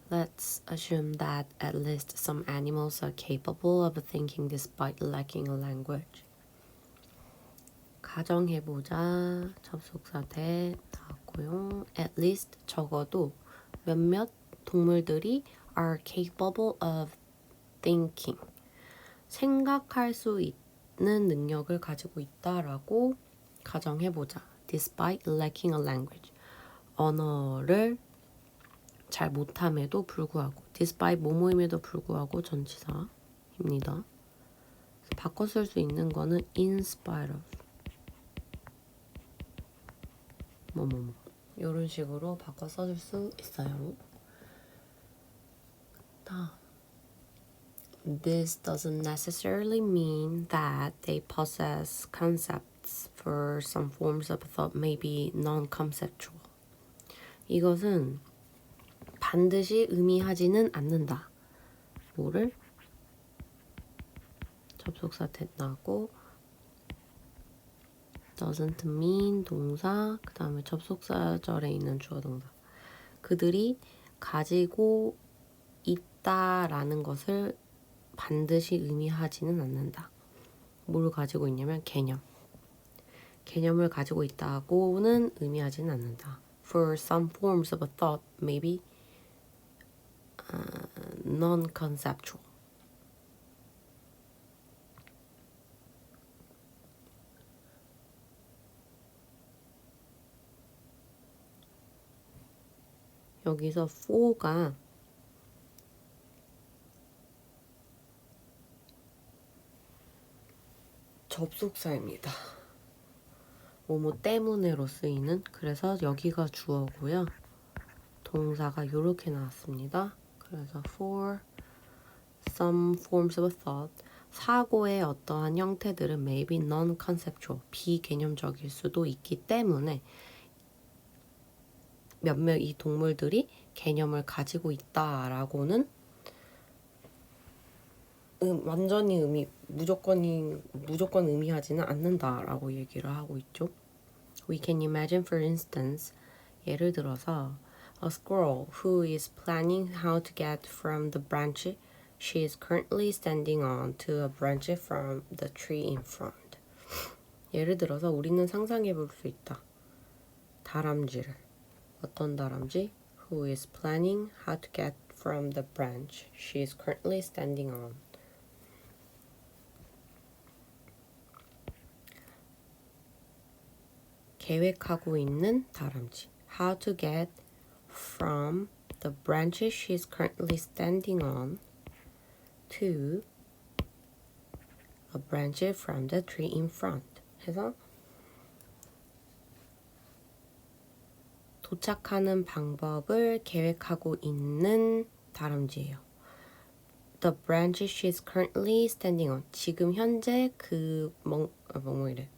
Let's assume that at least some animals are capable of thinking despite lacking a language. 가정해보자. 접속사 대 나왔고요. At least 적어도 몇몇 동물들이 are capable of thinking. 생각할 수 있는 능력을 가지고 있다라고 가정해보자. Despite lacking a language. 언어를 잘 못함에도 불구하고 despite 뭐뭐임에도 불구하고 전치사입니다. 바꿔 쓸 수 있는 거는 in spite of 뭐뭐뭐 이런 식으로 바꿔 써줄 수 있어요. 다음 This doesn't necessarily mean that they possess concepts for some forms of thought may be non-conceptual. 이것은 반드시 의미하지는 않는다. 뭐를? 접속사 tet 나고 doesn't mean 동사 그 다음에 접속사절에 있는 주어 동사 그들이 가지고 있다라는 것을 반드시 의미하지는 않는다. 뭘 가지고 있냐면 개념을 가지고 있다고는 의미하지는 않는다. For some forms of a thought maybe non-conceptual. 여기서 for가 접속사입니다. 뭐뭐 때문에로 쓰이는 그래서 여기가 주어고요. 동사가 이렇게 나왔습니다. 그래서 for some forms of thought 사고의 어떠한 형태들은 maybe non-conceptual 비개념적일 수도 있기 때문에 몇몇 이 동물들이 개념을 가지고 있다라고는 완전히 무조건 의미하지는 않는다라고 얘기를 하고 있죠. We can imagine, for instance, 예를 들어서 a squirrel who is planning how to get from the branch she is currently standing on to a branch from the tree in front. 예를 들어서 우리는 상상해 볼 수 있다. 다람쥐를. 어떤 다람쥐? Who is planning how to get from the branch she is currently standing on. 계획하고 있는 다람쥐. How to get from the branch she is currently standing on to a branch from the tree in front. 해서 도착하는 방법을 계획하고 있는 다람쥐예요. The branch she is currently standing on. 지금 현재 그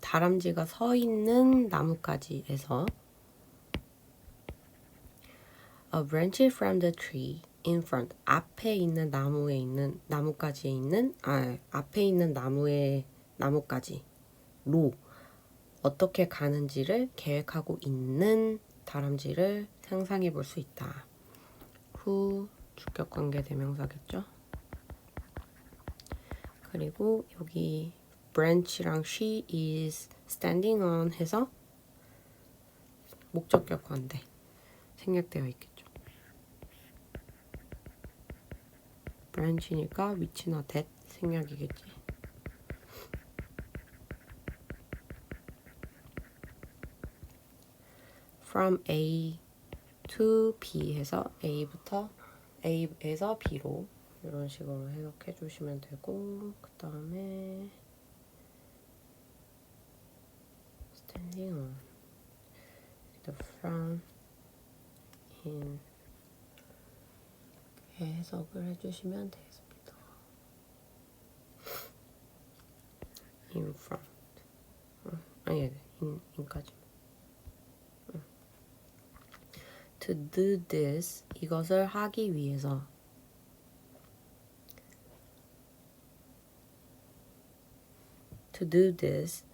다람쥐가 서 있는 나뭇가지에서 A branch from the tree in front. 앞에 있는 나뭇가지에 있는 앞에 있는 나뭇가지로 어떻게 가는지를 계획하고 있는 다람쥐를 상상해 볼 수 있다. 후 주격관계 대명사겠죠. 그리고 여기 branch랑 she is standing on 해서 목적격 관대 생략되어 있겠죠. branch니까 위치나 that 생략이겠지. from A to B 해서 A에서 B로 이런 식으로 해석해 주시면 되고 그 다음에 standing on the from in 해석을 해주시면 되겠습니다. in front in까지 to do this 이것을 하기 위해서 to do this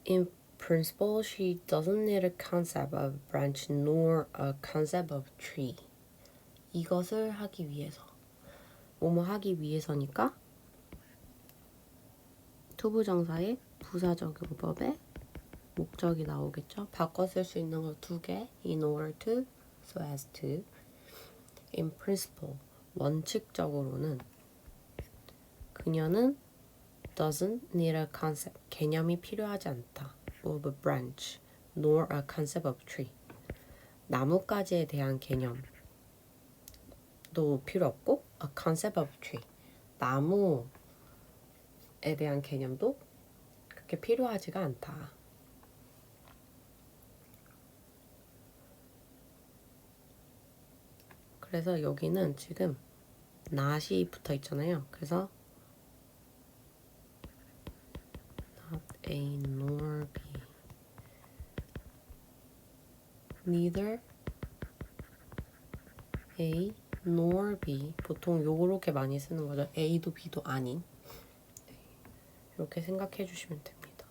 in principle she doesn't need a concept of branch nor a concept of tree. 이것을 하기 위해서. 뭐뭐 하기 위해서니까 투부정사의 부사적 용법에 목적이 나오겠죠. 바꿔 쓸 수 있는 거 두 개. In order to, so as to. In principle, 원칙적으로는 그녀는 doesn't need a concept, 개념이 필요하지 않다. of a branch, nor a concept of tree. 나뭇가지에 대한 개념도 필요 없고 a concept of tree, 나무에 대한 개념도 그렇게 필요하지가 않다. 그래서 여기는 지금 not이 붙어 있잖아요. 그래서 not A nor B, neither A nor B. 보통 요렇게 많이 쓰는 거죠. A도 B도 아닌. 이렇게 생각해 주시면 됩니다.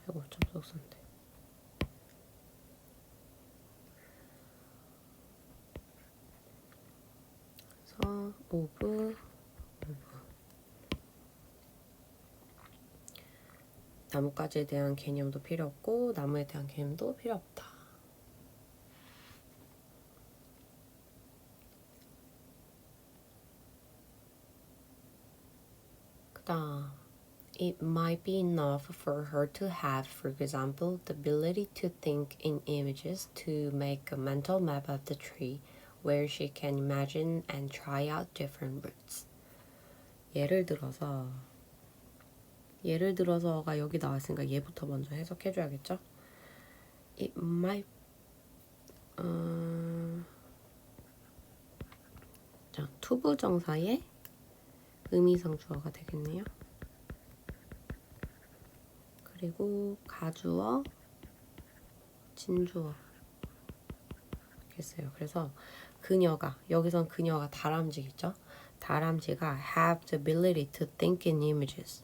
아이고 접속사인데. 그래서 of 나뭇가지에 대한 개념도 필요 없고 나무에 대한 개념도 필요 없다. 그다음 It might be enough for her to have, for example, the ability to think in images, to make a mental map of the tree where she can imagine and try out different roots. 예를 들어서가 여기 나왔으니까 얘부터 먼저 해석해 줘야겠죠? It might 자, 투부정사의 의미상 주어가 되겠네요. 그리고 가주어, 진주어 겠어요. 그래서 그녀가, 여기선 그녀가 다람쥐겠죠? 다람쥐가 have the ability to think in images.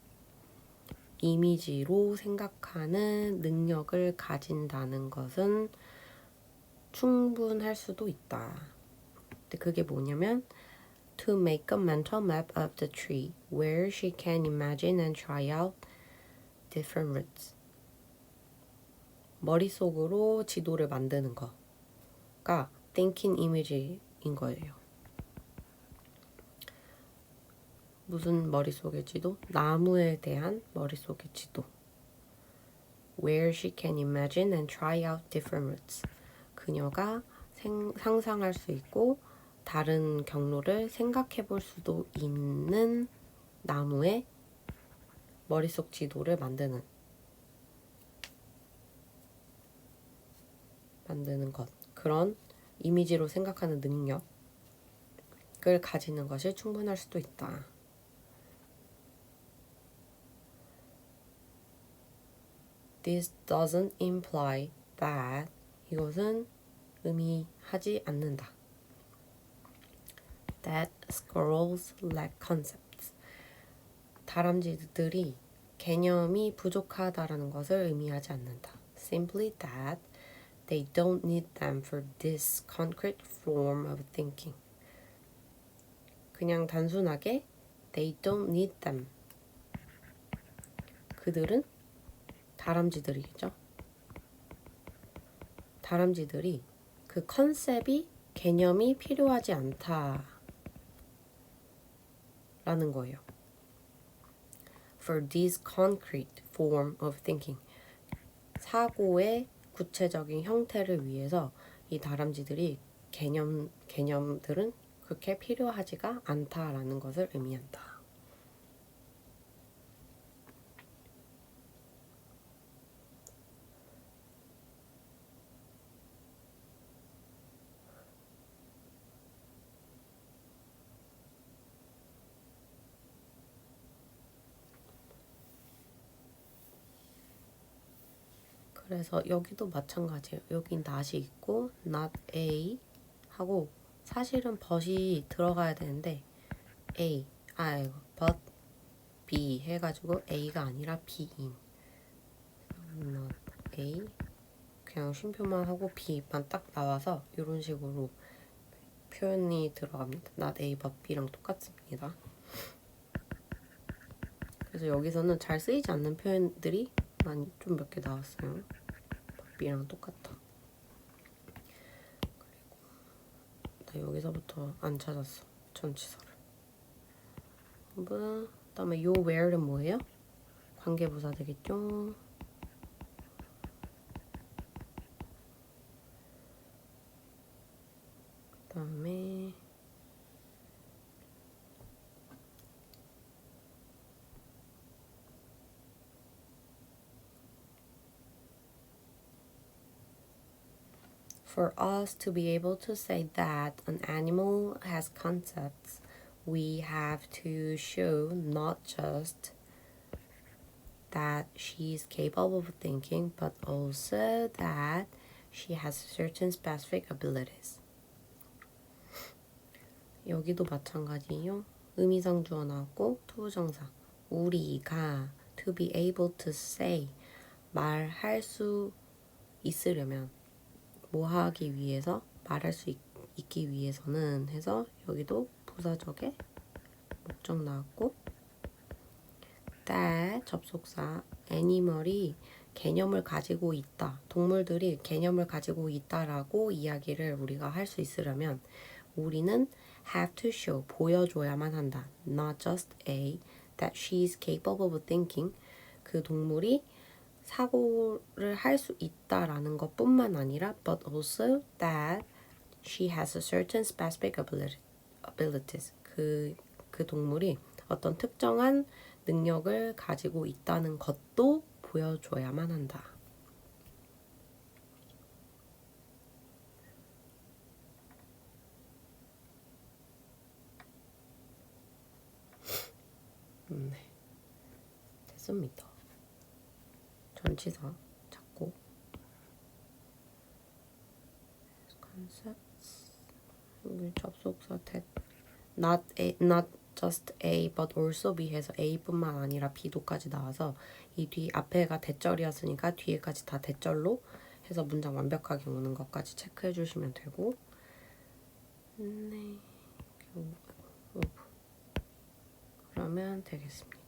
이미지로 생각하는 능력을 가진다는 것은 충분할 수도 있다. 근데 그게 뭐냐면 to make a mental map of the tree where she can imagine and try out different roots. 머릿속으로 지도를 만드는 거가 thinking image인 거예요. 무슨 머릿속의 지도? 나무에 대한 머릿속의 지도. Where she can imagine and try out different roots. 그녀가 상상할 수 있고 다른 경로를 생각해 볼 수도 있는 나무의 머릿속 지도를 만드는 것. 그런 이미지로 생각하는 능력을 가지는 것이 충분할 수도 있다. This doesn't imply that. 이것은 의미하지 않는다. That squirrels lack concepts. 다람쥐들이 개념이 부족하다라는 것을 의미하지 않는다. Simply that they don't need them for this concrete form of thinking. 그냥 단순하게 they don't need them. 그들은 다람쥐들이겠죠. 다람쥐들이 그 컨셉이 개념이 필요하지 않다라는 거예요. For this concrete form of thinking. 사고의 구체적인 형태를 위해서 이 다람쥐들이 개념들은 그렇게 필요하지가 않다라는 것을 의미한다. 그래서 여기도 마찬가지예요. 여기 not이 있고 not A 하고 사실은 but이 들어가야 되는데 but B 해가지고 A가 아니라 B인 not A 그냥 쉼표만 하고 B만 딱 나와서 이런 식으로 표현이 들어갑니다. not A but B랑 똑같습니다. 그래서 여기서는 잘 쓰이지 않는 표현들이 많이 좀 몇 개 나왔어요. but B랑 똑같아. 그리고 나 여기서부터 안 찾았어. 전치사를. 그다음에 요 where는 뭐예요? 관계부사 되겠죠? 그다음에 For us to be able to say that an animal has concepts, we have to show not just that she's capable of thinking, but also that she has certain specific abilities. 여기도 마찬가지예요. 의미상 주어 나왔고 투부정사. 우리가 to be able to say 말할 수 있으려면 뭐 하기 위해서 말할 수 있기 위해서는 해서 여기도 부사적에 목적 나왔고 that 접속사 animal이 개념을 가지고 있다. 동물들이 개념을 가지고 있다라고 이야기를 우리가 할 수 있으려면 우리는 have to show 보여줘야만 한다. Not just A that she's capable of thinking 그 동물이 사고를 할 수 있다라는 것뿐만 아니라 but also that she has a certain specific abilities 그 동물이 어떤 특정한 능력을 가지고 있다는 것도 보여줘야만 한다. 네, 됐습니다. 전치사 찾고 concepts 여기 접속사 that not just A but also B 해서 A뿐만 아니라 B도까지 나와서 이 뒤 앞에가 대절이었으니까 뒤에까지 다 대절로 해서 문장 완벽하게 오는 것까지 체크해 주시면 되고 네 그러면 되겠습니다.